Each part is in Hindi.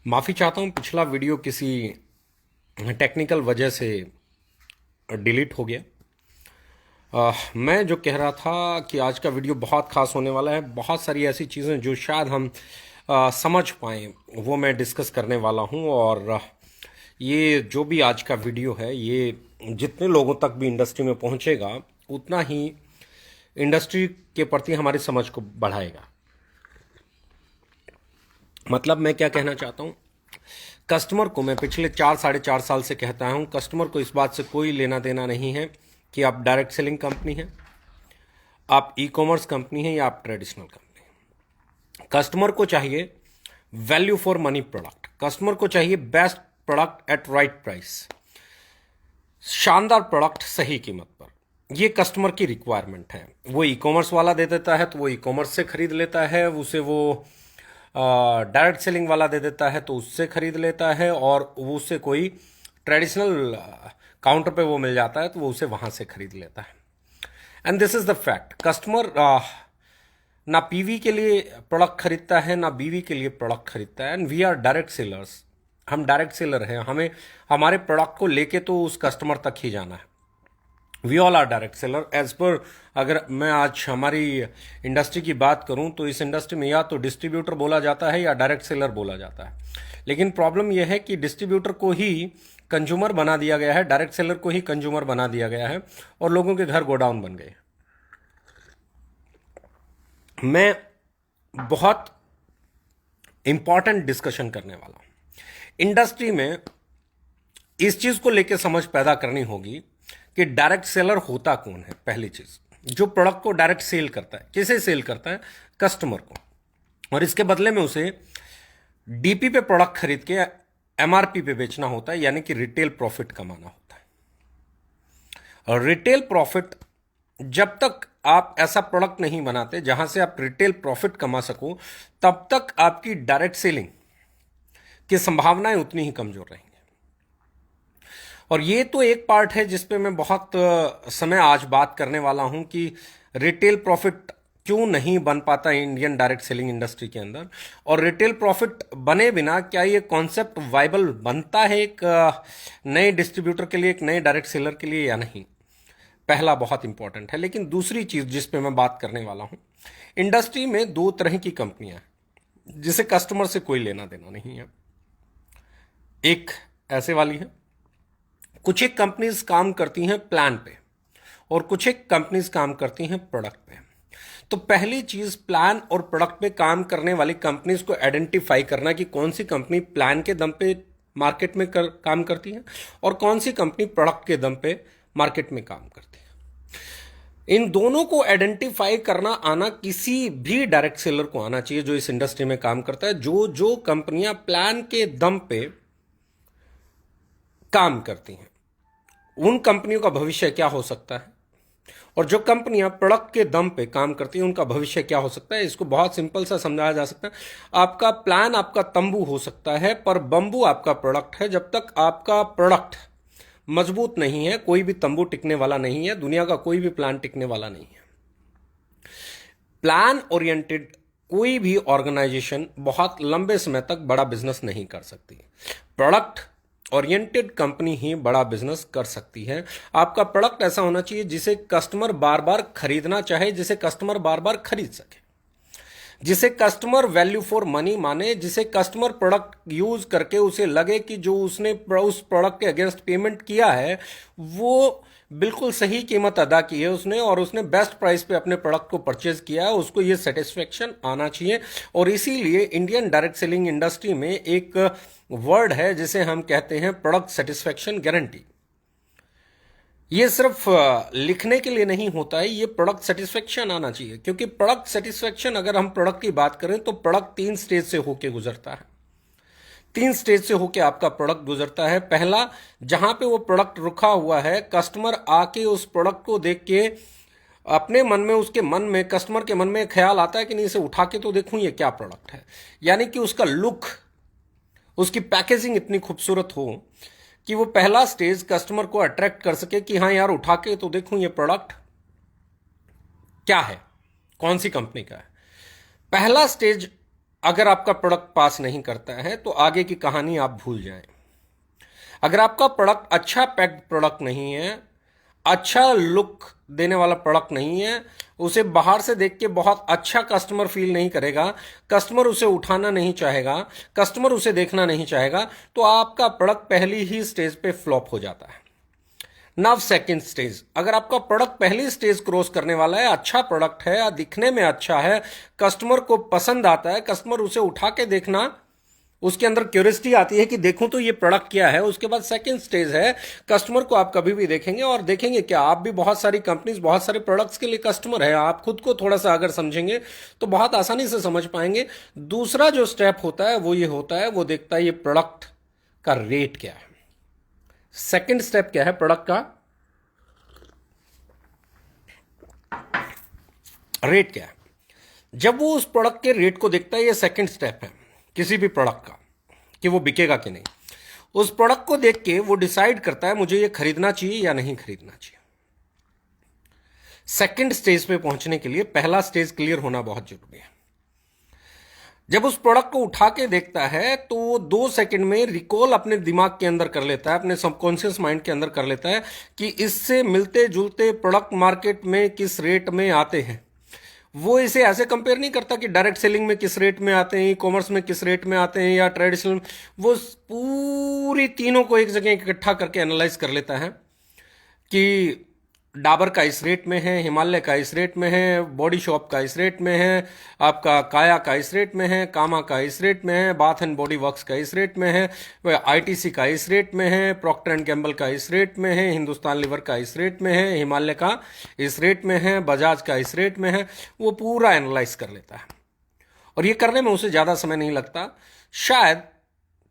माफ़ी चाहता हूँ, पिछला वीडियो किसी टेक्निकल वजह से डिलीट हो गया। मैं जो कह रहा था कि आज का वीडियो बहुत खास होने वाला है। बहुत सारी ऐसी चीज़ें जो शायद हम समझ पाएँ वो मैं डिस्कस करने वाला हूँ। और ये जो भी आज का वीडियो है ये जितने लोगों तक भी इंडस्ट्री में पहुँचेगा उतना ही इंडस्ट्री के प्रति हमारी समझ को बढ़ाएगा। मतलब मैं क्या कहना चाहता हूँ, कस्टमर को मैं पिछले 4 साढ़े 4 साल से कहता हूँ, कस्टमर को इस बात से कोई लेना देना नहीं है कि आप डायरेक्ट सेलिंग कंपनी हैं, आप ई कॉमर्स कंपनी हैं या आप ट्रेडिशनल कंपनी हैं। कस्टमर को चाहिए value for money product, customer को चाहिए best product at right price, शानदार प्रोडक्ट सही कीमत पर। ये कस्टमर की रिक्वायरमेंट है। वो ई कॉमर्स वाला दे देता है तो वो ई कॉमर्स से खरीद लेता है, उसे वो डायरेक्ट सेलिंग वाला दे देता है तो उससे खरीद लेता है, और वो उससे कोई ट्रेडिशनल काउंटर पे वो मिल जाता है तो वो उसे वहां से खरीद लेता है। And this is the fact. Customer ना पीवी के लिए प्रोडक्ट खरीदता है ना बीवी के लिए प्रोडक्ट खरीदता है। And we are direct sellers, हम डायरेक्ट सेलर हैं। हमें हमारे प्रोडक्ट को लेके तो उस कस्टमर तक ही जाना है। We all are direct seller एज पर। अगर मैं आज हमारी इंडस्ट्री की बात करूं तो इस इंडस्ट्री में या तो डिस्ट्रीब्यूटर बोला जाता है या डायरेक्ट सेलर बोला जाता है। लेकिन प्रॉब्लम यह है कि डिस्ट्रीब्यूटर को ही कंज्यूमर बना दिया गया है, डायरेक्ट सेलर को ही कंज्यूमर बना दिया गया है, और लोगों के घर गोडाउन बन गए। मैं बहुत इंपॉर्टेंट डिस्कशन करने वाला हूं। इंडस्ट्री में इस चीज को लेकर समझ पैदा करनी होगी कि डायरेक्ट सेलर होता कौन है। पहली चीज, जो प्रोडक्ट को डायरेक्ट सेल करता है, किसे सेल करता है? कस्टमर को। और इसके बदले में उसे डीपी पे प्रोडक्ट खरीद के एमआरपी पे बेचना होता है, यानी कि रिटेल प्रॉफिट कमाना होता है। और रिटेल प्रॉफिट, जब तक आप ऐसा प्रोडक्ट नहीं बनाते जहां से आप रिटेल प्रॉफिट कमा सको, तब तक आपकी डायरेक्ट सेलिंग की संभावनाएं उतनी ही कमजोर रहेंगी। और ये तो एक पार्ट है जिस पे मैं बहुत समय आज बात करने वाला हूं कि रिटेल प्रॉफिट क्यों नहीं बन पाता इंडियन डायरेक्ट सेलिंग इंडस्ट्री के अंदर, और रिटेल प्रॉफिट बने बिना क्या ये कॉन्सेप्ट वाइबल बनता है एक नए डिस्ट्रीब्यूटर के लिए, एक नए डायरेक्ट सेलर के लिए, या नहीं। पहला बहुत इंपॉर्टेंट है। लेकिन दूसरी चीज जिस पे मैं बात करने वाला हूं, इंडस्ट्री में दो तरह की कंपनियां हैं जिसे कस्टमर से कोई लेना देना नहीं है। एक ऐसे वाली है, कुछ एक कंपनीज काम करती हैं प्लान पे और कुछ एक कंपनीज काम करती हैं प्रोडक्ट पे। तो पहली चीज, प्लान और प्रोडक्ट पे काम करने वाली कंपनीज को आइडेंटिफाई करना कि कौन सी कंपनी प्लान के दम पे मार्केट में काम करती है और कौन सी कंपनी प्रोडक्ट के दम पे मार्केट में काम करती है। इन दोनों को आइडेंटिफाई करना आना किसी भी डायरेक्ट सेलर को आना चाहिए जो इस इंडस्ट्री में काम करता है। जो जो कंपनियां प्लान के दम पे काम करती हैं, उन कंपनियों का भविष्य क्या हो सकता है, और जो कंपनियां प्रोडक्ट के दम पे काम करती हैं उनका भविष्य क्या हो सकता है। इसको बहुत सिंपल सा समझाया जा सकता है। आपका प्लान आपका तंबू हो सकता है, पर बंबू आपका प्रोडक्ट है। जब तक आपका प्रोडक्ट मजबूत नहीं है, कोई भी तंबू टिकने वाला नहीं है, दुनिया का कोई भी प्लान टिकने वाला नहीं है। प्लान ओरिएंटेड कोई भी ऑर्गेनाइजेशन बहुत लंबे समय तक बड़ा बिजनेस नहीं कर सकती। प्रोडक्ट ओरिएंटेड कंपनी ही बड़ा बिजनेस कर सकती है। आपका प्रोडक्ट ऐसा होना चाहिए जिसे कस्टमर बार बार खरीदना चाहे, जिसे कस्टमर बार बार खरीद सके, जिसे कस्टमर वैल्यू फॉर मनी माने, जिसे कस्टमर प्रोडक्ट यूज करके उसे लगे कि जो उसने उस प्रोडक्ट के अगेंस्ट पेमेंट किया है वो बिल्कुल सही कीमत अदा की है उसने, और उसने बेस्ट प्राइस पे अपने प्रोडक्ट को परचेज किया है, उसको ये सेटिस्फेक्शन आना चाहिए। और इसीलिए इंडियन डायरेक्ट सेलिंग इंडस्ट्री में एक वर्ड है जिसे हम कहते हैं प्रोडक्ट सेटिस्फेक्शन गारंटी। ये सिर्फ लिखने के लिए नहीं होता है, ये प्रोडक्ट सेटिस्फेक्शन आना चाहिए। क्योंकि प्रोडक्ट सेटिस्फेक्शन, अगर हम प्रोडक्ट की बात करें तो प्रोडक्ट 3 स्टेज से होके गुजरता है। 3 स्टेज से होके आपका प्रोडक्ट गुजरता है। पहला, जहां पे वो प्रोडक्ट रुका हुआ है, कस्टमर आके उस प्रोडक्ट को देख के अपने मन में, उसके मन में, कस्टमर के मन में ख्याल आता है कि नहीं, इसे उठा के तो देखूं ये क्या प्रोडक्ट है। यानी कि उसका लुक, उसकी पैकेजिंग इतनी खूबसूरत हो कि वो पहला स्टेज कस्टमर को अट्रैक्ट कर सके कि हाँ यार, उठा के तो देखूं ये प्रोडक्ट क्या है, कौन सी कंपनी का है। पहला स्टेज अगर आपका प्रोडक्ट पास नहीं करता है तो आगे की कहानी आप भूल जाएं। अगर आपका प्रोडक्ट अच्छा पैक्ड प्रोडक्ट नहीं है, अच्छा लुक देने वाला प्रोडक्ट नहीं है, उसे बाहर से देख के बहुत अच्छा कस्टमर फील नहीं करेगा, कस्टमर उसे उठाना नहीं चाहेगा, कस्टमर उसे देखना नहीं चाहेगा, तो आपका प्रोडक्ट पहली ही स्टेज पे फ्लॉप हो जाता है। नाउ सेकंड स्टेज, अगर आपका प्रोडक्ट पहली स्टेज क्रॉस करने वाला है, अच्छा प्रोडक्ट है, दिखने में अच्छा है, कस्टमर को पसंद आता है, कस्टमर उसे उठा के देखना, उसके अंदर क्यूरियोसिटी आती है कि देखूं तो ये प्रोडक्ट क्या है। उसके बाद सेकंड स्टेज है, कस्टमर को आप कभी भी देखेंगे और देखेंगे क्या आप भी बहुत सारी कंपनीज, बहुत सारे प्रोडक्ट्स के लिए कस्टमर है। आप खुद को थोड़ा सा अगर समझेंगे तो बहुत आसानी से समझ पाएंगे। दूसरा जो स्टेप होता है वो ये होता है, वो देखता है ये प्रोडक्ट का रेट क्या है। सेकंड स्टेप क्या है प्रोडक्ट का रेट क्या है। जब वो उस प्रोडक्ट के रेट को देखता है, ये सेकंड स्टेप है किसी भी प्रोडक्ट का कि वो बिकेगा कि नहीं। उस प्रोडक्ट को देख के वो डिसाइड करता है मुझे ये खरीदना चाहिए या नहीं खरीदना चाहिए। सेकंड स्टेज पे पहुंचने के लिए पहला स्टेज क्लियर होना बहुत जरूरी है। जब उस प्रोडक्ट को उठा के देखता है तो वो 2 सेकंड में रिकॉल अपने दिमाग के अंदर कर लेता है, अपने सबकॉन्शियस माइंड के अंदर कर लेता है कि इससे मिलते जुलते प्रोडक्ट मार्केट में किस रेट में आते हैं। वो इसे ऐसे कंपेयर नहीं करता कि डायरेक्ट सेलिंग में किस रेट में आते हैं, ई कॉमर्स में किस रेट में आते हैं या ट्रेडिशनल। वो पूरी तीनों को एक जगह इकट्ठा करके एनालाइज कर लेता है कि डाबर का इस रेट में है, हिमालय का इस रेट में है, बॉडी शॉप का इस रेट में है, आपका काया का इस रेट में है, कामा का इस रेट में है, बाथ एंड बॉडी वर्क्स का इस रेट में है, आईटीसी का इस रेट में है, प्रॉक्टर एंड गैम्बल का इस रेट में है, हिंदुस्तान लीवर का इस रेट में है, हिमालय का इस रेट में है, बजाज का इस रेट में है। वो पूरा एनालाइज कर लेता है और ये करने में उसे ज्यादा समय नहीं लगता। शायद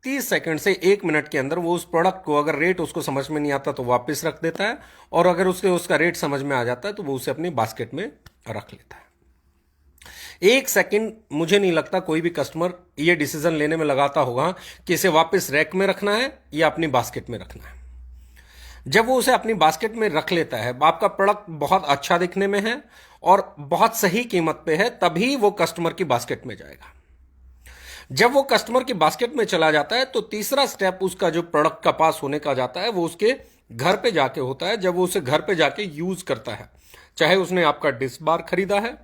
30 सेकंड से 1 मिनट के अंदर वो उस प्रोडक्ट को, अगर रेट उसको समझ में नहीं आता तो वापस रख देता है, और अगर उसका रेट समझ में आ जाता है तो वो उसे अपनी बास्केट में रख लेता है। 1 सेकंड मुझे नहीं लगता कोई भी कस्टमर ये डिसीजन लेने में लगाता होगा कि इसे वापस रैक में रखना है या अपनी बास्केट में रखना है। जब वो उसे अपनी बास्केट में रख लेता है, आपका प्रोडक्ट बहुत अच्छा दिखने में है और बहुत सही कीमत पे है, तभी वो कस्टमर की बास्केट में जाएगा। जब वो कस्टमर की बास्केट में चला जाता है तो तीसरा स्टेप उसका जो प्रोडक्ट का पास होने का जाता है वो उसके घर पे जाके होता है। जब वो उसे घर पे जाके यूज करता है, चाहे उसने आपका डिश बार खरीदा है,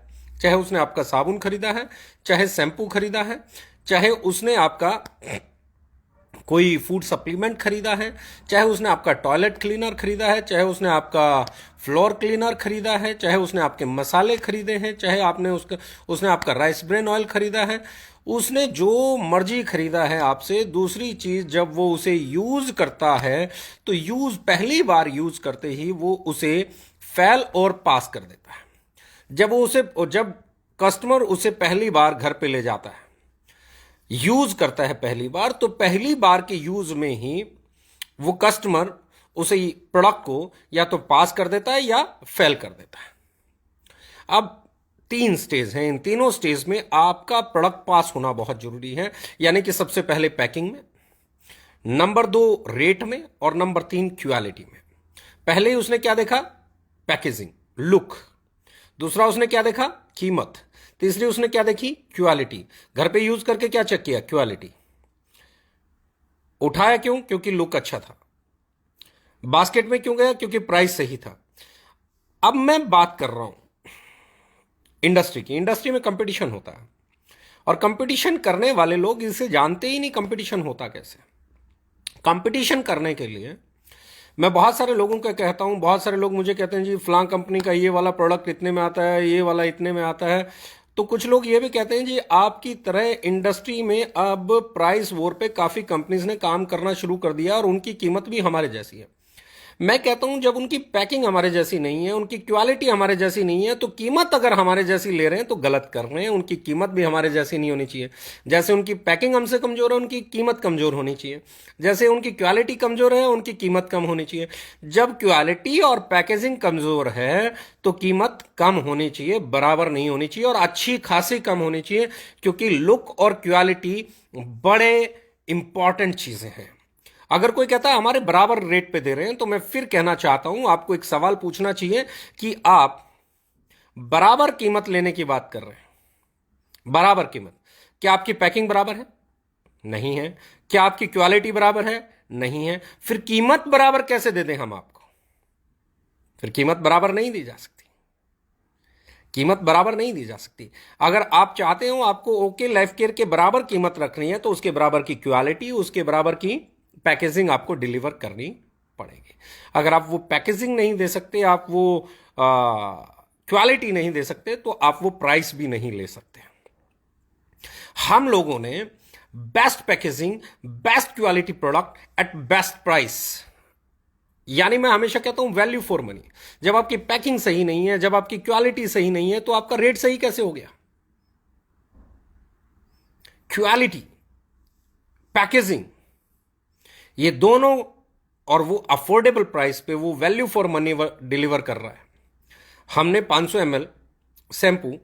चाहे उसने आपका साबुन खरीदा है, चाहे शैम्पू खरीदा है, चाहे उसने आपका कोई फूड सप्लीमेंट खरीदा है, चाहे उसने आपका टॉयलेट क्लीनर खरीदा है, चाहे उसने आपका फ्लोर क्लीनर खरीदा है, चाहे उसने आपके मसाले खरीदे हैं, चाहे उसने आपका राइस ब्रेन ऑयल खरीदा है, उसने जो मर्जी खरीदा है आपसे। दूसरी चीज, जब वो उसे यूज करता है तो पहली बार यूज करते ही वो उसे फेल और पास कर देता है। जब कस्टमर उसे पहली बार घर पे ले जाता है, यूज करता है पहली बार, तो पहली बार के यूज में ही वो कस्टमर उसे प्रोडक्ट को या तो पास कर देता है या फेल कर देता है। अब 3 स्टेज हैं, इन तीनों स्टेज में आपका प्रोडक्ट पास होना बहुत जरूरी है। यानी कि सबसे पहले पैकिंग में, नंबर 2 रेट में, और नंबर 3 क्वालिटी में। पहले ही उसने क्या देखा? Packaging, look. दूसरा उसने क्या देखा? कीमत। तीसरी उसने क्या देखी? क्वालिटी। घर पे यूज करके क्या चेक किया? क्वालिटी। उठाया क्यों? क्योंकि लुक अच्छा था। बास्केट में क्यों गया? क्योंकि प्राइस सही था। अब मैं बात कर रहा हूं इंडस्ट्री की। इंडस्ट्री में कंपटीशन होता है और कंपटीशन करने वाले लोग इसे जानते ही नहीं कंपटीशन होता कैसे। कंपटीशन करने के लिए मैं बहुत सारे लोगों को कहता हूं, बहुत सारे लोग मुझे कहते हैं जी फलां कंपनी का ये वाला प्रोडक्ट इतने में आता है, ये वाला इतने में आता है। तो कुछ लोग ये भी कहते हैं जी आपकी तरह इंडस्ट्री में अब प्राइस वॉर पे काफी कंपनीज ने काम करना शुरू कर दिया और उनकी कीमत भी हमारे जैसी है। मैं कहता हूं जब उनकी पैकिंग हमारे जैसी नहीं है, उनकी क्वालिटी हमारे जैसी नहीं है, तो कीमत अगर हमारे जैसी ले रहे हैं तो गलत कर रहे हैं। उनकी कीमत भी हमारे जैसी नहीं होनी चाहिए। जैसे उनकी पैकिंग हमसे कमजोर है, उनकी कीमत कमजोर होनी चाहिए। जैसे उनकी क्वालिटी कमजोर है, उनकी कीमत कम होनी चाहिए। जब क्वालिटी और पैकेजिंग कमजोर है तो कीमत कम होनी चाहिए, बराबर नहीं होनी चाहिए, और अच्छी खासी कम होनी चाहिए, क्योंकि लुक और क्वालिटी बड़े इंपॉर्टेंट चीजें हैं। अगर कोई कहता है हमारे बराबर रेट पे दे रहे हैं, तो मैं फिर कहना चाहता हूं, आपको एक सवाल पूछना चाहिए कि आप बराबर कीमत लेने की बात कर रहे हैं, बराबर कीमत, क्या आपकी पैकिंग बराबर है? नहीं है। क्या आपकी क्वालिटी बराबर है? नहीं है। फिर कीमत बराबर कैसे दे दें हम आपको? फिर कीमत बराबर नहीं दी जा सकती। कीमत बराबर नहीं दी जा सकती। अगर आप चाहते हो आपको ओके लाइफ केयर के बराबर कीमत रखनी है तो उसके बराबर की क्वालिटी, उसके बराबर की पैकेजिंग आपको डिलीवर करनी पड़ेगी। अगर आप वो पैकेजिंग नहीं दे सकते, आप वो क्वालिटी नहीं दे सकते, तो आप वो प्राइस भी नहीं ले सकते। हम लोगों ने best packaging, best quality product at best price, यानी मैं हमेशा कहता हूं वैल्यू फॉर मनी। जब आपकी पैकिंग सही नहीं है, जब आपकी क्वालिटी सही नहीं है, तो आपका रेट सही कैसे हो गया? क्वालिटी, पैकेजिंग, ये दोनों, और वो अफोर्डेबल प्राइस पे वो वैल्यू फॉर मनी डिलीवर कर रहा है। हमने 500 ml शैम्पू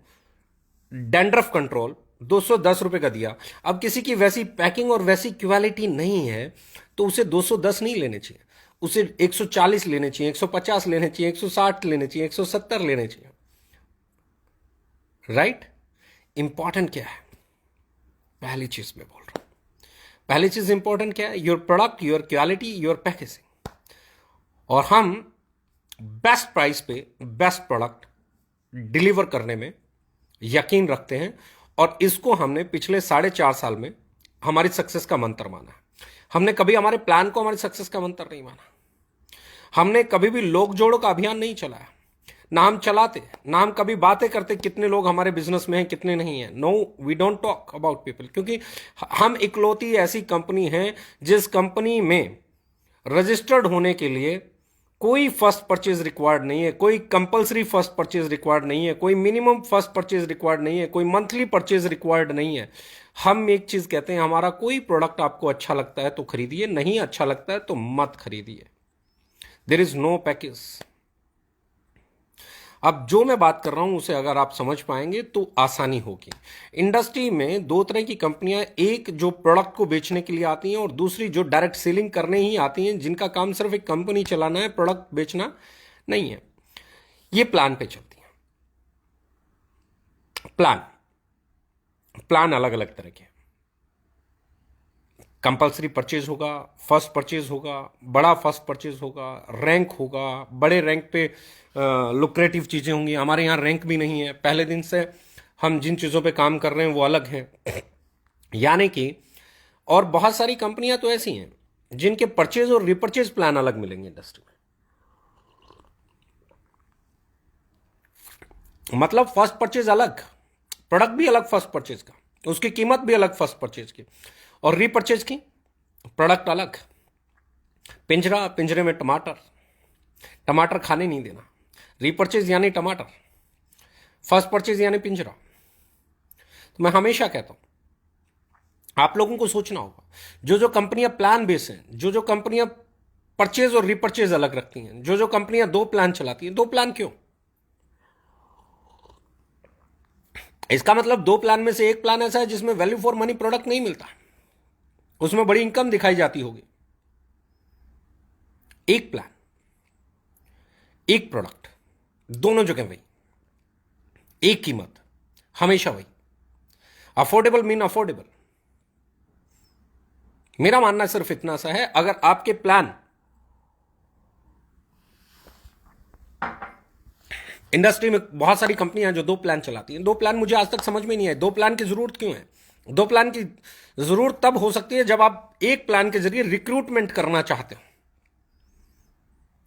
डैंड्रफ कंट्रोल 210 रुपए का दिया। अब किसी की वैसी पैकिंग और वैसी क्वालिटी नहीं है तो उसे 210 नहीं लेने चाहिए, उसे 140 लेने चाहिए, 150 लेने चाहिए, 160 लेने चाहिए, 170 लेने चाहिए। राइट? इंपॉर्टेंट क्या है? पहली चीज मैं बोल रहा हूं, पहली चीज इंपॉर्टेंट क्या है? Your product, your quality, your packaging. और हम बेस्ट प्राइस पे बेस्ट प्रोडक्ट डिलीवर करने में यकीन रखते हैं, और इसको हमने पिछले 4.5 साल में हमारी सक्सेस का मंत्र माना है। हमने कभी हमारे प्लान को हमारी सक्सेस का मंत्र नहीं माना। हमने कभी भी लोग जोड़ो का अभियान नहीं चलाया, ना हम चलाते, ना हम कभी बातें करते कितने लोग हमारे बिजनेस में हैं, कितने नहीं हैं। No, we don't talk about people, क्योंकि हम इकलौती ऐसी कंपनी है जिस कंपनी में रजिस्टर्ड होने के लिए कोई फर्स्ट परचेज रिक्वायर्ड नहीं है, कोई कंपलसरी फर्स्ट परचेज रिक्वायर्ड नहीं है, कोई मिनिमम फर्स्ट परचेज रिक्वायर्ड नहीं है, कोई मंथली परचेज रिक्वायर्ड नहीं है। हम एक चीज कहते हैं, हमारा कोई प्रोडक्ट आपको अच्छा लगता है तो खरीदिए, नहीं अच्छा लगता है तो मत खरीदिए। There is no package. अब जो मैं बात कर रहा हूं उसे अगर आप समझ पाएंगे तो आसानी होगी। इंडस्ट्री में दो तरह की कंपनियां, एक जो प्रोडक्ट को बेचने के लिए आती हैं और दूसरी जो डायरेक्ट सेलिंग करने ही आती हैं, जिनका काम सिर्फ एक कंपनी चलाना है, प्रोडक्ट बेचना नहीं है। ये प्लान पे चलती हैं। प्लान अलग अलग तरह के, कंपलसरी परचेज होगा, फर्स्ट परचेज होगा, बड़ा फर्स्ट परचेज होगा, रैंक होगा, बड़े रैंक पे लुक्रेटिव चीज़ें होंगी। हमारे यहाँ रैंक भी नहीं है। पहले दिन से हम जिन चीज़ों पे काम कर रहे हैं वो अलग हैं। यानी कि, और बहुत सारी कंपनियां तो ऐसी हैं जिनके परचेज और रिपर्चेज प्लान अलग मिलेंगे इंडस्ट्री में। मतलब फर्स्ट परचेज अलग, प्रोडक्ट भी अलग फर्स्ट परचेज का, उसकी कीमत भी अलग फर्स्ट परचेज की, और रीपरचेज की प्रोडक्ट अलग। पिंजरा, पिंजरे में टमाटर, टमाटर खाने नहीं देना। रीपरचेज यानी टमाटर, फर्स्ट परचेज यानी पिंजरा। तो मैं हमेशा कहता हूं आप लोगों को सोचना होगा, जो जो कंपनियां प्लान बेस हैं, जो जो कंपनियां परचेज और रीपरचेज अलग रखती हैं, जो जो कंपनियां दो प्लान चलाती हैं, दो प्लान क्यों? इसका मतलब दो प्लान में से एक प्लान ऐसा है जिसमें वैल्यू फॉर मनी प्रोडक्ट नहीं मिलता, उसमें बड़ी इनकम दिखाई जाती होगी। एक प्लान, एक प्रोडक्ट, दोनों जगह वही, एक कीमत, हमेशा वही। Affordable mean affordable. मेरा मानना सिर्फ इतना सा है, अगर आपके प्लान, इंडस्ट्री में बहुत सारी कंपनियां जो दो प्लान चलाती हैं, दो प्लान मुझे आज तक समझ में नहीं आए। दो प्लान की जरूरत क्यों है? दो प्लान की जरूरत तब हो सकती है जब आप एक प्लान के जरिए रिक्रूटमेंट करना चाहते हो।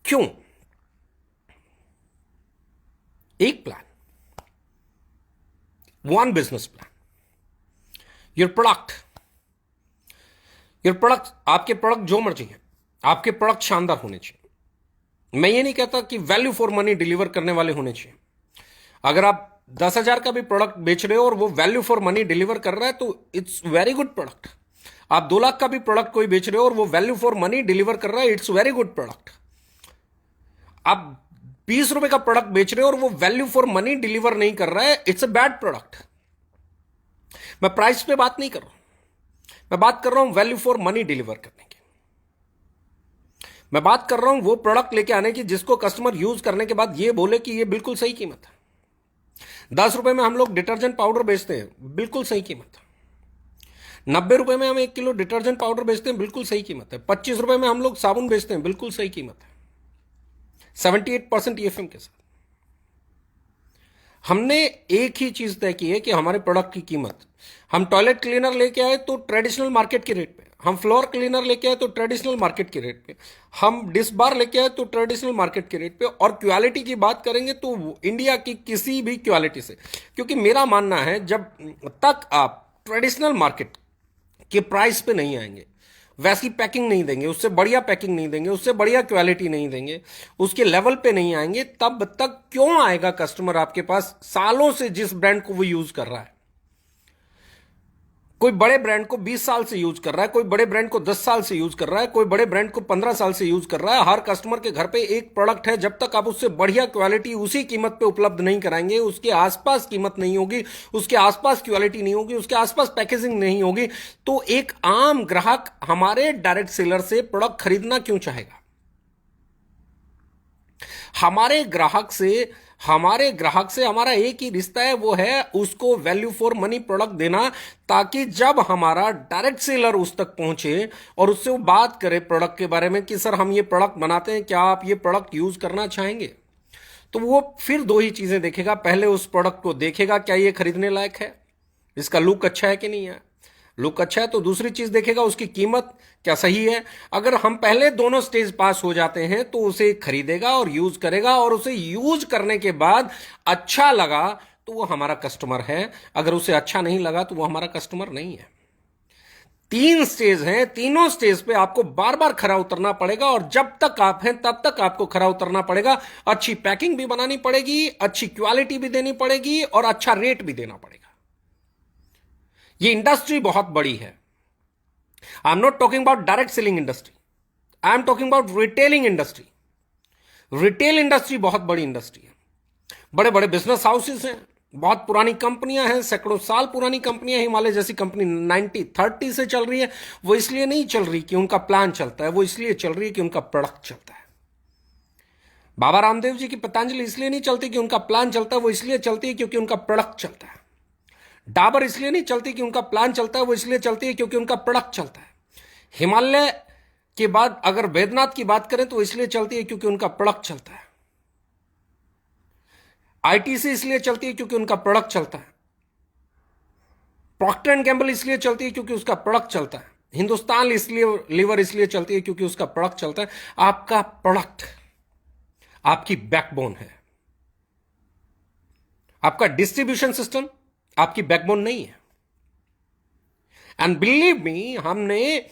क्यों? एक plan, one business plan. Your product, आपके प्रोडक्ट जो मर्जी है, आपके प्रोडक्ट शानदार होने चाहिए। मैं ये नहीं कहता कि वैल्यू फॉर मनी डिलीवर करने वाले होने चाहिए। अगर आप 10,000 का भी प्रोडक्ट बेच रहे हो और वो वैल्यू फॉर मनी डिलीवर कर रहा है तो इट्स वेरी गुड प्रोडक्ट। आप 2 लाख का भी प्रोडक्ट कोई बेच रहे हो और वो वैल्यू फॉर मनी डिलीवर कर रहा है, इट्स वेरी गुड प्रोडक्ट। आप 20 रुपए का प्रोडक्ट बेच रहे हो और वो वैल्यू फॉर मनी डिलीवर नहीं कर रहा है, इट्स अ बैड प्रोडक्ट। मैं प्राइस पे बात नहीं कर रहा हूं, मैं बात कर रहा हूं वैल्यू फॉर मनी डिलीवर करने की। मैं बात कर रहा हूं वो प्रोडक्ट लेके आने की जिसको कस्टमर यूज करने के बाद ये बोले कि ये बिल्कुल सही कीमत है। 10 रुपए में हम लोग डिटर्जेंट पाउडर बेचते हैं, बिल्कुल सही कीमत। 90 रुपए में हम 1 किलो डिटर्जेंट पाउडर बेचते हैं, बिल्कुल सही कीमत है। 25 रुपए में हम लोग साबुन बेचते हैं, बिल्कुल सही कीमत है। 78% ईएफएम के साथ हमने एक ही चीज तय की है कि हमारे प्रोडक्ट की कीमत, हम टॉयलेट क्लीनर लेके आए तो ट्रेडिशनल मार्केट के रेट पे, हम फ्लोर क्लीनर लेके आए तो ट्रेडिशनल मार्केट के रेट पे, हम डिश बार लेके आए तो ट्रेडिशनल मार्केट के रेट पे, और क्वालिटी की बात करेंगे तो इंडिया की किसी भी क्वालिटी से, क्योंकि मेरा मानना है जब तक आप ट्रेडिशनल मार्केट के प्राइस पे नहीं आएंगे, वैसी पैकिंग नहीं देंगे, उससे बढ़िया पैकिंग नहीं देंगे, उससे बढ़िया क्वालिटी नहीं देंगे, उसके लेवल पे नहीं आएंगे, तब तक क्यों आएगा कस्टमर आपके पास सालों से जिस ब्रांड को वो यूज कर रहा है। कोई बड़े ब्रांड को 20 साल से यूज कर रहा है, कोई बड़े ब्रांड को 10 साल से यूज कर रहा है, कोई बड़े ब्रांड को 15 साल से यूज कर रहा है। हर कस्टमर के घर पे एक प्रोडक्ट है, जब तक आप उससे बढ़िया क्वालिटी उसी कीमत पे उपलब्ध नहीं कराएंगे, उसके आसपास कीमत नहीं होगी, उसके आसपास क्वालिटी नहीं होगी, उसके आसपास पैकेजिंग नहीं होगी, तो एक आम ग्राहक हमारे डायरेक्ट सेलर से प्रोडक्ट खरीदना क्यों चाहेगा। हमारे ग्राहक से हमारा एक ही रिश्ता है, वो है उसको वैल्यू फॉर मनी प्रोडक्ट देना, ताकि जब हमारा डायरेक्ट सेलर उस तक पहुंचे और उससे वो बात करे प्रोडक्ट के बारे में कि सर हम ये प्रोडक्ट बनाते हैं, क्या आप ये प्रोडक्ट यूज करना चाहेंगे, तो वो फिर दो ही चीजें देखेगा। पहले उस प्रोडक्ट को देखेगा क्या ये खरीदने लायक है, इसका लुक अच्छा है कि नहीं है, लुक अच्छा है तो दूसरी चीज देखेगा उसकी कीमत क्या सही है। अगर हम पहले दोनों स्टेज पास हो जाते हैं तो उसे खरीदेगा और यूज करेगा, और उसे यूज करने के बाद अच्छा लगा तो वो हमारा कस्टमर है, अगर उसे अच्छा नहीं लगा तो वो हमारा कस्टमर नहीं है। 3 स्टेज हैं, तीनों स्टेज पे आपको बार बार खरा उतरना पड़ेगा, और जब तक आप हैं तब तक आपको खरा उतरना पड़ेगा। अच्छी पैकिंग भी बनानी पड़ेगी, अच्छी क्वालिटी भी देनी पड़ेगी, और अच्छा रेट भी देना पड़ेगा। ये इंडस्ट्री बहुत बड़ी है। I am not talking about direct selling industry, I am talking about retailing industry. Retail industry बहुत बड़ी इंडस्ट्री है, बड़े बड़े बिजनेस हाउसेस हैं, बहुत पुरानी कंपनियां हैं, सैकड़ों साल पुरानी कंपनियां। हिमालय जैसी कंपनी 1930 से चल रही है। वो इसलिए नहीं चल रही कि उनका प्लान चलता है, वो इसलिए चल रही है कि उनका प्रोडक्ट चलता है। बाबा रामदेव जी की पतंजलि इसलिए नहीं चलती कि उनका प्लान चलता है, वो इसलिए चलती है क्योंकि उनका प्रोडक्ट चलता है। डाबर इसलिए नहीं चलती कि उनका प्लान चलता है, वो इसलिए चलती है क्योंकि उनका प्रोडक्ट चलता है। हिमालय के बाद अगर बैद्यनाथ की बात करें तो इसलिए चलती है क्योंकि उनका प्रोडक्ट चलता है। आईटीसी इसलिए चलती है क्योंकि उनका प्रोडक्ट चलता है। प्रॉक्टर एंड गैम्बल इसलिए चलती है क्योंकि उसका प्रोडक्ट चलता है। हिंदुस्तान इसलिए लीवर इसलिए चलती है क्योंकि उसका प्रोडक्ट चलता है। आपका प्रोडक्ट आपकी बैकबोन है, आपका डिस्ट्रीब्यूशन सिस्टम आपकी बैकबोन नहीं है। एंड बिलीव मी, हमने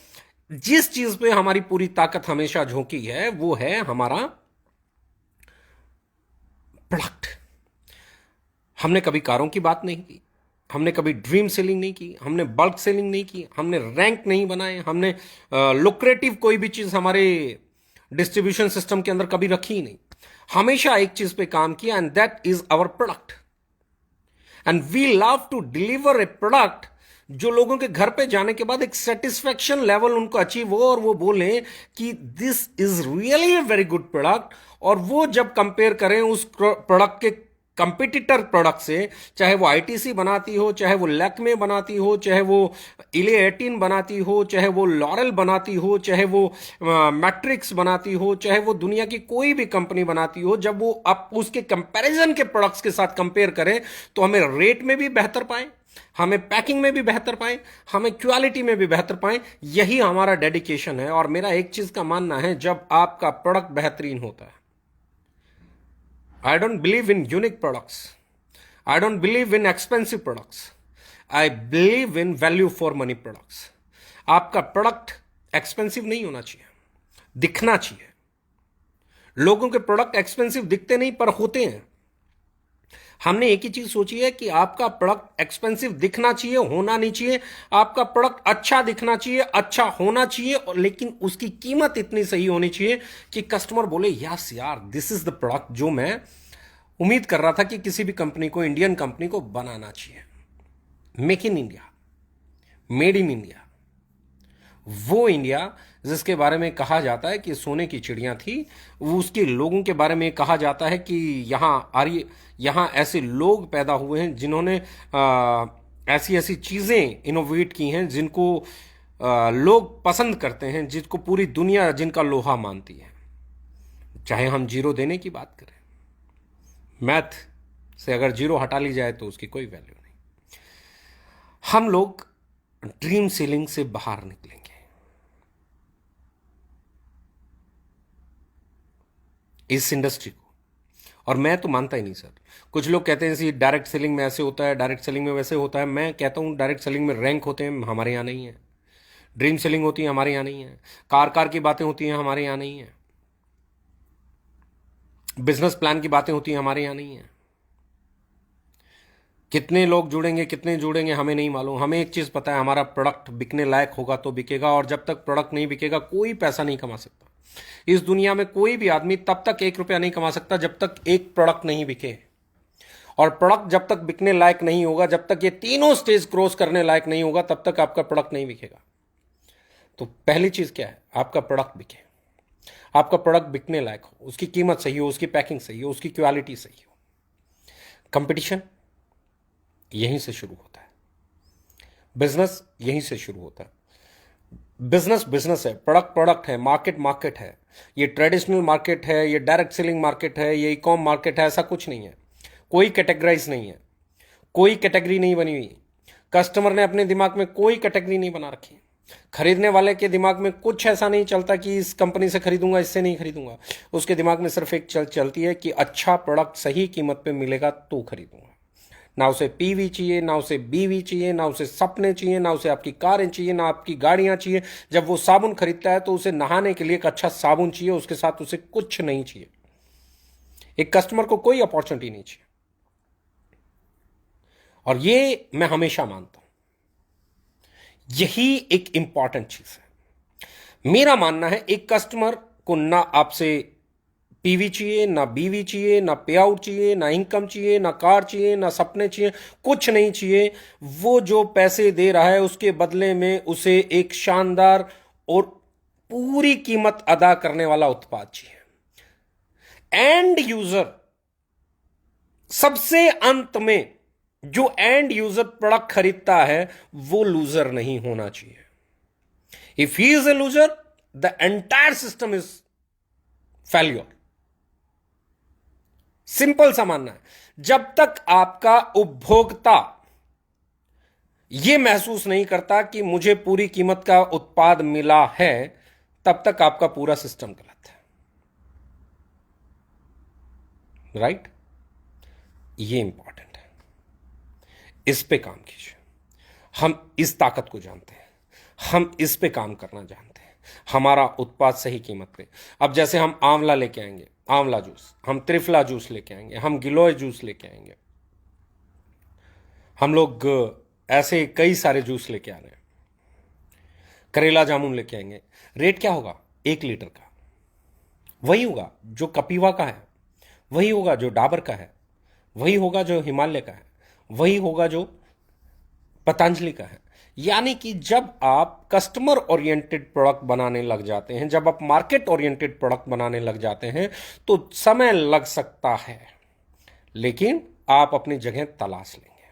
जिस चीज पे हमारी पूरी ताकत हमेशा झोंकी है वो है हमारा प्रोडक्ट। हमने कभी कारों की बात नहीं की, हमने कभी ड्रीम सेलिंग नहीं की, हमने बल्क सेलिंग नहीं की, हमने रैंक नहीं बनाए, हमने लुक्रेटिव कोई भी चीज हमारे डिस्ट्रीब्यूशन सिस्टम के अंदर कभी रखी ही नहीं। हमेशा एक चीज पे काम किया, and that is our product. And we love to deliver a product जो लोगों के घर पे जाने के बाद एक सेटिस्फैक्शन लेवल उनको अचीव हो, और वो बोले कि this is really a very good product. और वो जब कंपेयर करें उस प्रोडक्ट के कंपिटिटर प्रोडक्ट से, चाहे वो आईटीसी बनाती हो, चाहे वो लैक्मे बनाती हो, चाहे वो इले 18 बनाती हो, चाहे वो लॉरेल बनाती हो, चाहे वो मैट्रिक्स बनाती हो, चाहे वो दुनिया की कोई भी कंपनी बनाती हो, जब वो आप उसके कंपैरिजन के प्रोडक्ट्स के साथ कंपेयर करें तो हमें रेट में भी बेहतर पाए, हमें पैकिंग में भी बेहतर पाए, हमें क्वालिटी में भी बेहतर पाए। यही हमारा डेडिकेशन है। और मेरा एक चीज का मानना है, जब आपका प्रोडक्ट बेहतरीन होता है, I don't believe in unique products. I don't believe in expensive products. I believe in value for money products. आपका प्रोडक्ट एक्सपेंसिव नहीं होना चाहिए, दिखना चाहिए। लोगों के प्रोडक्ट एक्सपेंसिव दिखते नहीं पर होते हैं। हमने एक ही चीज सोची है कि आपका प्रोडक्ट एक्सपेंसिव दिखना चाहिए, होना नहीं चाहिए। आपका प्रोडक्ट अच्छा दिखना चाहिए, अच्छा होना चाहिए, लेकिन उसकी कीमत इतनी सही होनी चाहिए कि कस्टमर बोले यस यार, दिस इज द प्रोडक्ट जो मैं उम्मीद कर रहा था कि किसी भी कंपनी को, इंडियन कंपनी को बनाना चाहिए। Make in India, made in India, वो इंडिया जिसके बारे में कहा जाता है कि सोने की चिड़िया थी, वो उसके लोगों के बारे में कहा जाता है कि यहां ऐसे लोग पैदा हुए हैं जिन्होंने ऐसी ऐसी चीजें इनोवेट की हैं जिनको लोग पसंद करते हैं, जिसको पूरी दुनिया जिनका लोहा मानती है। चाहे हम जीरो देने की बात करें, मैथ से अगर जीरो हटा ली जाए तो उसकी कोई वैल्यू नहीं। हम लोग ड्रीम सीलिंग से बाहर निकलेंगे। इस इंडस्ट्री को, और मैं तो मानता ही नहीं सर। कुछ लोग कहते हैं डायरेक्ट सेलिंग में ऐसे होता है, डायरेक्ट सेलिंग में वैसे होता है। मैं कहता हूं डायरेक्ट सेलिंग में रैंक होते हैं, हमारे यहां नहीं है। ड्रीम सेलिंग होती है, हमारे यहां नहीं है। कार की बातें होती हैं, हमारे यहां नहीं है। बिजनेस प्लान की बातें होती हैं, हमारे यहां नहीं है। कितने लोग जुड़ेंगे, कितने जुड़ेंगे, हमें नहीं मालूम। हमें एक चीज पता है, हमारा प्रोडक्ट बिकने लायक होगा तो बिकेगा, और जब तक प्रोडक्ट नहीं बिकेगा कोई पैसा नहीं कमा सकता। इस दुनिया में कोई भी आदमी तब तक 1 रुपया नहीं कमा सकता जब तक एक प्रोडक्ट नहीं बिके। और प्रोडक्ट जब तक बिकने लायक नहीं होगा, जब तक ये तीनों स्टेज क्रॉस करने लायक नहीं होगा, तब तक आपका प्रोडक्ट नहीं बिकेगा। तो पहली चीज क्या है? आपका प्रोडक्ट बिके, आपका प्रोडक्ट बिकने लायक हो, उसकी कीमत सही हो, उसकी पैकिंग सही हो, उसकी क्वालिटी सही हो। कंपटीशन यहीं से शुरू होता है, बिजनेस यहीं से शुरू होता है। बिजनेस बिजनेस है, प्रोडक्ट प्रोडक्ट है, मार्केट मार्केट है। ये ट्रेडिशनल मार्केट है, ये डायरेक्ट सेलिंग मार्केट है, ये ई-कॉम मार्केट है, ऐसा कुछ नहीं है। कोई कैटेगराइज नहीं है, कोई कैटेगरी नहीं बनी हुई। कस्टमर ने अपने दिमाग में कोई कैटेगरी नहीं बना रखी। खरीदने वाले के दिमाग में कुछ ऐसा नहीं चलता कि इस कंपनी से खरीदूंगा, इससे नहीं खरीदूंगा। उसके दिमाग में सिर्फ एक चलती है कि अच्छा प्रोडक्ट सही कीमत पे मिलेगा तो खरीदूंगा। ना उसे पीवी चाहिए, ना उसे बीवी चाहिए, ना उसे सपने चाहिए, ना उसे आपकी कारें चाहिए, ना आपकी गाड़ियां चाहिए। जब वो साबुन खरीदता है तो उसे नहाने के लिए एक अच्छा साबुन चाहिए, उसके साथ उसे कुछ नहीं चाहिए। एक कस्टमर को कोई अपॉर्चुनिटी नहीं चाहिए। और ये मैं हमेशा मानता हूं, यही एक इंपॉर्टेंट चीज है। मेरा मानना है एक कस्टमर को ना आपसे पीवी चाहिए, ना बीवी चाहिए, ना पे आउट चाहिए, ना इनकम चाहिए, ना कार चाहिए, ना सपने चाहिए, कुछ नहीं चाहिए। वो जो पैसे दे रहा है उसके बदले में उसे एक शानदार और पूरी कीमत अदा करने वाला उत्पाद चाहिए। एंड यूजर, सबसे अंत में जो एंड यूजर प्रोडक्ट खरीदता है वो लूजर नहीं होना चाहिए। If he is a loser, the entire system is failure. Simple सा मानना है। जब तक आपका उपभोक्ता यह महसूस नहीं करता कि मुझे पूरी कीमत का उत्पाद मिला है, तब तक आपका पूरा सिस्टम गलत है। राइट? ये इंपॉर्टेंट है, इस पे काम कीजिए। हम इस ताकत को जानते हैं, हम इस पे काम करना जानते हैं, हमारा उत्पाद सही कीमत पे। अब जैसे हम आंवला लेके आएंगे, आंवला जूस, हम त्रिफला जूस लेके आएंगे, हम गिलोय जूस लेके आएंगे, हम लोग ऐसे कई सारे जूस लेके आ रहे हैं, करेला जामुन लेके आएंगे। रेट क्या होगा? 1 लीटर का वही होगा जो कपीवा का है, वही होगा जो डाबर का है, वही होगा जो हिमालय का है, वही होगा जो पतंजलि का है। यानी कि जब आप कस्टमर ओरिएंटेड प्रोडक्ट बनाने लग जाते हैं, जब आप मार्केट ओरिएंटेड प्रोडक्ट बनाने लग जाते हैं, तो समय लग सकता है, लेकिन आप अपनी जगह तलाश लेंगे,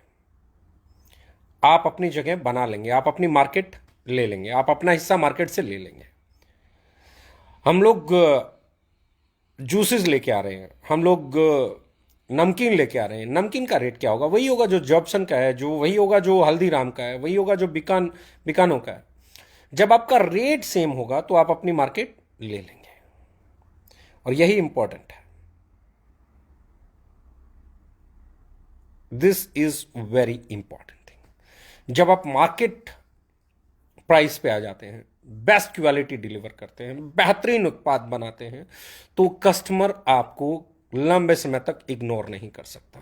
आप अपनी जगह बना लेंगे, आप अपनी मार्केट ले लेंगे, आप अपना हिस्सा मार्केट से ले लेंगे। हम लोग जूसेस लेके आ रहे हैं, हम लोग नमकीन लेके आ रहे हैं। नमकीन का रेट क्या होगा? वही होगा जो जॉब्सन का है, जो वही होगा जो हल्दीराम का है, वही होगा जो बिकानो का है। जब आपका रेट सेम होगा तो आप अपनी मार्केट ले लेंगे, और यही इंपॉर्टेंट है। This is very important thing. जब आप मार्केट प्राइस पे आ जाते हैं, बेस्ट क्वालिटी डिलीवर करते हैं, बेहतरीन उत्पाद बनाते हैं, तो कस्टमर आपको लंबे समय तक इग्नोर नहीं कर सकता।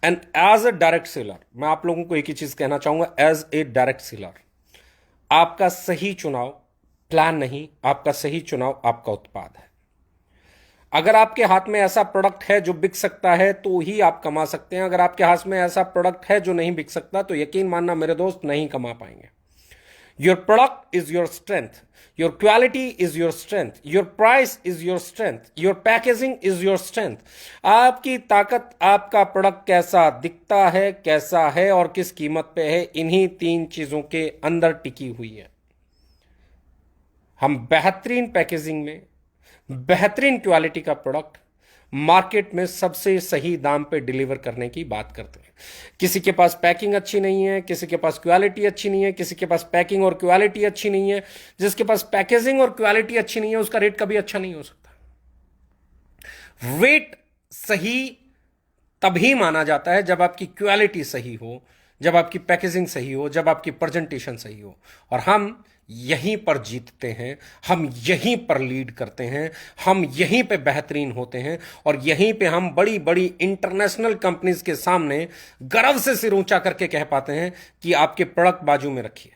And as a direct seller, मैं आप लोगों को एक ही चीज कहना चाहूंगा, एज ए डायरेक्ट सेलर, आपका सही चुनाव प्लान नहीं, आपका सही चुनाव आपका उत्पाद है। अगर आपके हाथ में ऐसा प्रोडक्ट है जो बिक सकता है तो ही आप कमा सकते हैं। अगर आपके हाथ में ऐसा प्रोडक्ट है जो नहीं बिक सकता, तो यकीन मानना मेरे दोस्त, नहीं कमा पाएंगे। Your product is your strength. Your quality is your strength. Your price is your strength. Your packaging is your strength. आपकी ताकत, आपका प्रोडक्ट कैसा दिखता है, कैसा है और किस कीमत पे है, इन्हीं 3 चीजों के अंदर टिकी हुई है। हम बेहतरीन पैकेजिंग में, बेहतरीन क्वालिटी का प्रोडक्ट मार्केट में सबसे सही दाम पे डिलीवर करने की बात करते हैं। किसी के पास पैकिंग अच्छी नहीं है, किसी के पास क्वालिटी अच्छी नहीं है, किसी के पास पैकिंग और क्वालिटी अच्छी नहीं है। जिसके पास पैकेजिंग और क्वालिटी अच्छी नहीं है उसका रेट कभी अच्छा नहीं हो सकता। रेट सही तभी माना जाता है जब आपकी क्वालिटी सही हो, जब आपकी पैकेजिंग सही हो, जब आपकी प्रेजेंटेशन सही हो। और हम यहीं पर जीतते हैं, हम यहीं पर लीड करते हैं, हम यहीं पे बेहतरीन होते हैं और यहीं पे हम बड़ी बड़ी इंटरनेशनल कंपनीज के सामने गर्व से सिर ऊंचा करके कह पाते हैं कि आपके प्रोडक्ट बाजू में रखिए,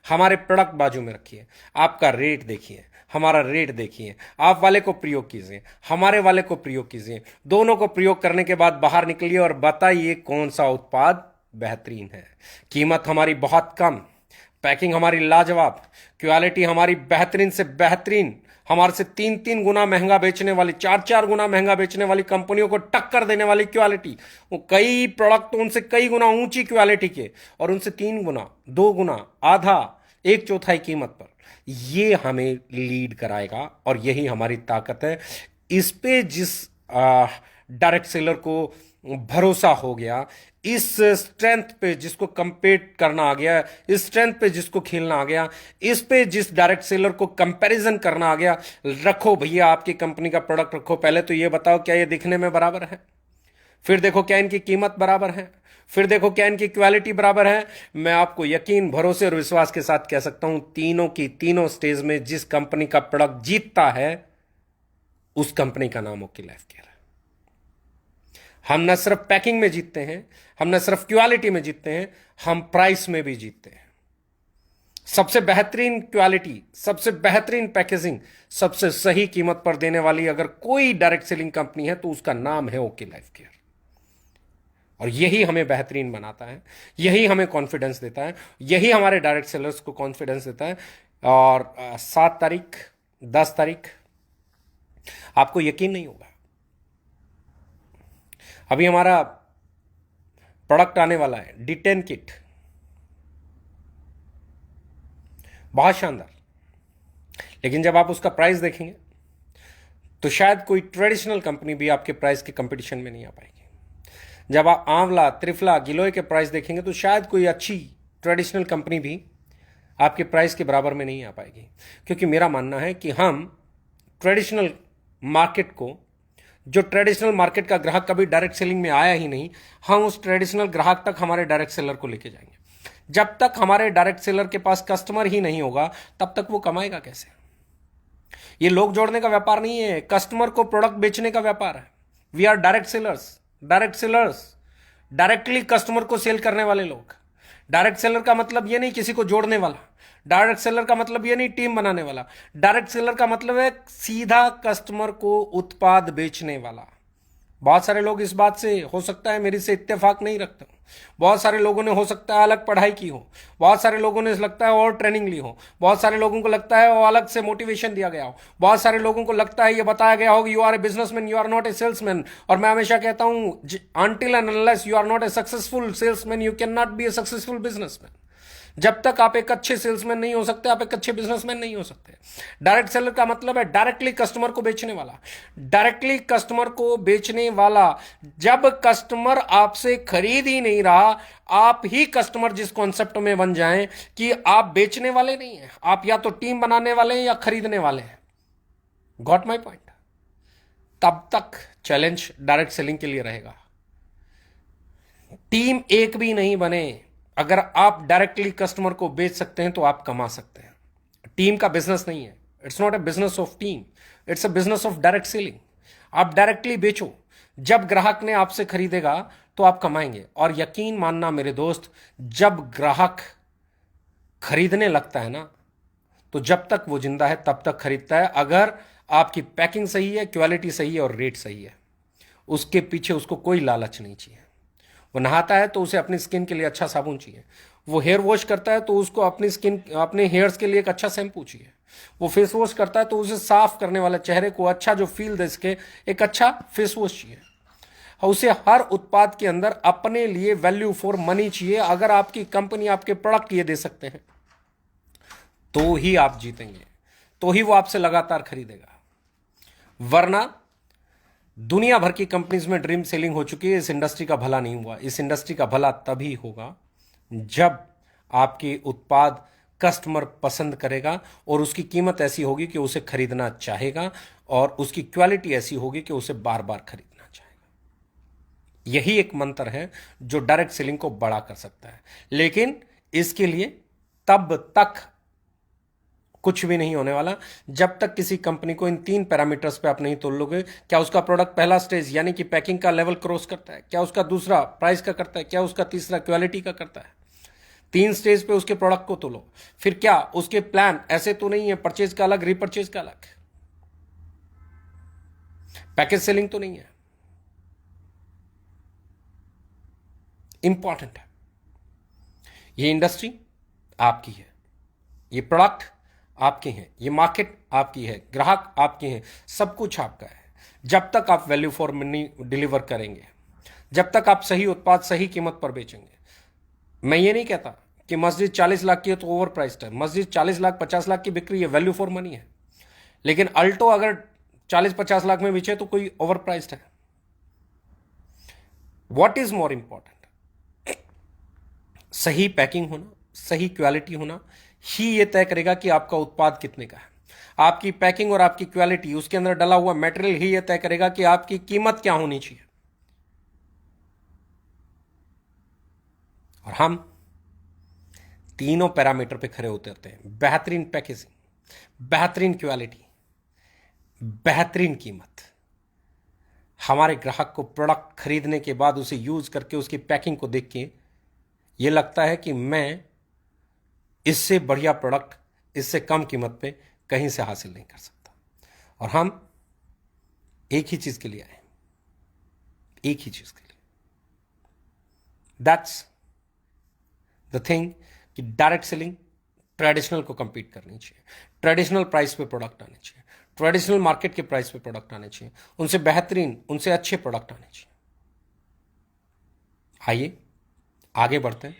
हमारे प्रोडक्ट बाजू में रखिए, आपका रेट देखिए, हमारा रेट देखिए, आप वाले को प्रयोग कीजिए, हमारे वाले को प्रयोग कीजिए। दोनों को प्रयोग करने के बाद बाहर निकलिए और बताइए कौन सा उत्पाद बेहतरीन है। कीमत हमारी बहुत कम, पैकिंग हमारी लाजवाब, क्वालिटी हमारी बेहतरीन से बेहतरीन, हमारे से 3-3 गुना महंगा बेचने वाली, 4-4 गुना महंगा बेचने वाली कंपनियों को टक्कर देने वाली क्वालिटी। वो कई प्रोडक्ट तो उनसे कई गुना ऊंची क्वालिटी के और उनसे 3 गुना, 2 गुना, आधा, 1/4 कीमत पर। ये हमें लीड कराएगा और यही हमारी ताकत है। इस पे जिस डायरेक्ट सेलर को भरोसा हो गया, इस स्ट्रेंथ पे जिसको कंपेट करना आ गया, इस स्ट्रेंथ पे जिसको खेलना आ गया, इस पे जिस डायरेक्ट सेलर को कंपैरिजन करना आ गया, रखो भैया आपकी कंपनी का प्रोडक्ट रखो। पहले तो ये बताओ क्या ये दिखने में बराबर है, फिर देखो क्या इनकी कीमत बराबर है, फिर देखो क्या इनकी क्वालिटी बराबर है। मैं आपको यकीन, भरोसे और विश्वास के साथ कह सकता हूं, तीनों की तीनों स्टेज में जिस कंपनी का प्रोडक्ट जीतता है उस कंपनी का नाम ओके लाइफ केयर है। हम न सिर्फ पैकिंग में जीतते हैं, हम न सिर्फ क्वालिटी में जीतते हैं, हम प्राइस में भी जीतते हैं। सबसे बेहतरीन क्वालिटी, सबसे बेहतरीन पैकेजिंग, सबसे सही कीमत पर देने वाली अगर कोई डायरेक्ट सेलिंग कंपनी है तो उसका नाम है ओके लाइफ केयर। और यही हमें बेहतरीन बनाता है, यही हमें कॉन्फिडेंस देता है, यही हमारे डायरेक्ट सेलर्स को कॉन्फिडेंस देता है। और 7 तारीख, 10 तारीख, आपको यकीन नहीं होगा, अभी हमारा प्रोडक्ट आने वाला है D10 किट, बहुत शानदार। लेकिन जब आप उसका प्राइस देखेंगे तो शायद कोई ट्रेडिशनल कंपनी भी आपके प्राइस के कंपटीशन में नहीं आ पाएगी। जब आप आंवला, त्रिफला, गिलोय के प्राइस देखेंगे तो शायद कोई अच्छी ट्रेडिशनल कंपनी भी आपके प्राइस के बराबर में नहीं आ पाएगी। क्योंकि मेरा मानना है कि हम ट्रेडिशनल मार्केट को, जो ट्रेडिशनल मार्केट का ग्राहक कभी डायरेक्ट सेलिंग में आया ही नहीं, हम उस ट्रेडिशनल ग्राहक तक हमारे डायरेक्ट सेलर को लेके जाएंगे। जब तक हमारे डायरेक्ट सेलर के पास कस्टमर ही नहीं होगा तब तक वो कमाएगा कैसे? ये लोग जोड़ने का व्यापार नहीं है, कस्टमर को प्रोडक्ट बेचने का व्यापार है। We are direct sellers, directly customer को सेल करने वाले लोग। डायरेक्ट सेलर का मतलब ये नहीं किसी को जोड़ने वाला, डायरेक्ट सेलर का मतलब ये नहीं टीम बनाने वाला। डायरेक्ट सेलर का मतलब है सीधा कस्टमर को उत्पाद बेचने वाला। बहुत सारे लोग इस बात से, हो सकता है मेरी से इत्तेफाक नहीं रखते हो, बहुत सारे लोगों ने हो सकता है अलग पढ़ाई की हो, बहुत सारे लोगों ने लगता है और ट्रेनिंग ली हो, बहुत सारे लोगों को लगता है वो अलग से मोटिवेशन दिया गया हो, बहुत सारे लोगों को लगता है ये बताया गया हो कि you are a businessman, you are not a salesman. और मैं हमेशा कहता हूं, until and unless you are not a successful salesman you can not be a successful businessman. जब तक आप एक अच्छे सेल्समैन नहीं हो सकते, आप एक अच्छे बिजनेसमैन नहीं हो सकते। डायरेक्ट सेलर का मतलब है डायरेक्टली कस्टमर को बेचने वाला, डायरेक्टली कस्टमर को बेचने वाला। जब कस्टमर आपसे खरीद ही नहीं रहा, आप ही कस्टमर जिस कॉन्सेप्ट में बन जाएं कि आप बेचने वाले नहीं हैं, आप या तो टीम बनाने वाले हैं या खरीदने वाले हैं। Got my point? तब तक चैलेंज डायरेक्ट सेलिंग के लिए रहेगा। टीम एक भी नहीं बने, अगर आप डायरेक्टली कस्टमर को बेच सकते हैं तो आप कमा सकते हैं। टीम का बिजनेस नहीं है, it's not a business of team, it's a business of direct selling. आप डायरेक्टली बेचो, जब ग्राहक ने आपसे खरीदेगा तो आप कमाएंगे। और यकीन मानना मेरे दोस्त, जब ग्राहक खरीदने लगता है ना, तो जब तक वो जिंदा है तब तक खरीदता है। अगर आपकी पैकिंग सही है, क्वालिटी सही है और रेट सही है, उसके पीछे उसको कोई लालच नहीं चाहिए, वो नहाता है तो उसे अपनी स्किन के लिए अच्छा साबुन चाहिए, वो हेयर वॉश करता है तो उसको अपनी स्किन, अपने हेयर्स के लिए एक अच्छा शैम्पू चाहिए, वो फेस वॉश करता है तो उसे साफ करने वाला, चेहरे को अच्छा जो फील दे सके, एक अच्छा फेस वॉश चाहिए। उसे हर उत्पाद के अंदर अपने लिए वैल्यू फॉर मनी चाहिए। अगर आपकी कंपनी आपके प्रोडक्ट ये दे सकते हैं तो ही आप जीतेंगे, तो ही वो आपसे लगातार खरीदेगा। वरना दुनिया भर की कंपनीज में ड्रीम सेलिंग हो चुकी है, इस इंडस्ट्री का भला नहीं हुआ। इस इंडस्ट्री का भला तभी होगा जब आपके उत्पाद कस्टमर पसंद करेगा और उसकी कीमत ऐसी होगी कि उसे खरीदना चाहेगा, और उसकी क्वालिटी ऐसी होगी कि उसे बार बार खरीदना चाहेगा। यही एक मंत्र है जो डायरेक्ट सेलिंग को बड़ा कर सकता है। लेकिन इसके लिए तब तक कुछ भी नहीं होने वाला जब तक किसी कंपनी को इन 3 पैरामीटर्स पे आप नहीं तोल लोगे। क्या उसका प्रोडक्ट पहला स्टेज यानी कि पैकिंग का लेवल क्रॉस करता है, क्या उसका दूसरा प्राइस का करता है, क्या उसका तीसरा क्वालिटी का करता है। 3 स्टेज पे उसके प्रोडक्ट को तोलो। फिर क्या उसके प्लान ऐसे तो नहीं है परचेज का अलग, रीपरचेज का अलग, पैकेज सेलिंग तो नहीं है। इंपॉर्टेंट है। ये इंडस्ट्री आपकी है, ये प्रोडक्ट आपके हैं, ये मार्केट आपकी है, ग्राहक आपके हैं, सब कुछ आपका है। जब तक आप वैल्यू फॉर मनी डिलीवर करेंगे, जब तक आप सही उत्पाद सही कीमत पर बेचेंगे। मैं ये नहीं कहता कि मस्जिद 40 लाख की है तो ओवर प्राइस्ड है। मस्जिद 40 लाख 50 लाख की बिक रही है, वैल्यू फॉर मनी है। लेकिन अल्टो अगर 40-50 लाख में बेचे तो कोई ओवर प्राइस्ड है। What is more important? सही पैकिंग होना, सही क्वालिटी होना ही ये तय करेगा कि आपका उत्पाद कितने का है। आपकी पैकिंग और आपकी क्वालिटी, उसके अंदर डला हुआ मटेरियल ही ये तय करेगा कि आपकी कीमत क्या होनी चाहिए। और हम तीनों पैरामीटर पे खरे उतरते हैं। बेहतरीन पैकेजिंग, बेहतरीन क्वालिटी, बेहतरीन कीमत। हमारे ग्राहक को प्रोडक्ट खरीदने के बाद उसे यूज करके उसकी पैकिंग को देख के ये लगता है कि मैं इससे बढ़िया प्रोडक्ट इससे कम कीमत पे कहीं से हासिल नहीं कर सकता। और हम एक ही चीज के लिए आए, एक ही चीज के लिए। दैट्स द थिंग कि डायरेक्ट सेलिंग ट्रेडिशनल को कंपीट करनी चाहिए। ट्रेडिशनल प्राइस पे प्रोडक्ट आने चाहिए, ट्रेडिशनल मार्केट के प्राइस पे प्रोडक्ट आने चाहिए, उनसे बेहतरीन, उनसे अच्छे प्रोडक्ट आने चाहिए। आइए आगे बढ़ते हैं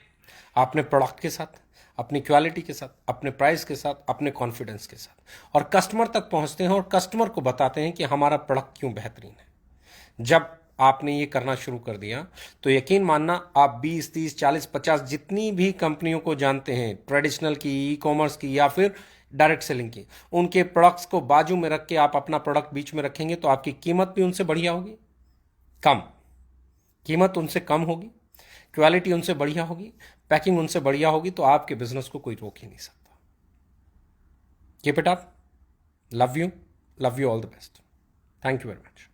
अपने प्रोडक्ट के साथ, अपनी क्वालिटी के साथ, अपने प्राइस के साथ, अपने कॉन्फिडेंस के साथ, और कस्टमर तक पहुंचते हैं और कस्टमर को बताते हैं कि हमारा प्रोडक्ट क्यों बेहतरीन है। जब आपने ये करना शुरू कर दिया तो यकीन मानना, आप 20, 30, 40, 50 जितनी भी कंपनियों को जानते हैं, ट्रेडिशनल की, ई कॉमर्स की या फिर डायरेक्ट सेलिंग की, उनके प्रोडक्ट्स को बाजू में रख के आप अपना प्रोडक्ट बीच में रखेंगे तो आपकी कीमत भी उनसे बढ़िया होगी, कम कीमत उनसे कम होगी, क्वालिटी उनसे बढ़िया होगी, पैकिंग उनसे बढ़िया होगी, तो आपके बिजनेस को कोई रोक ही नहीं सकता। Keep it up, love you all the best, thank you very much.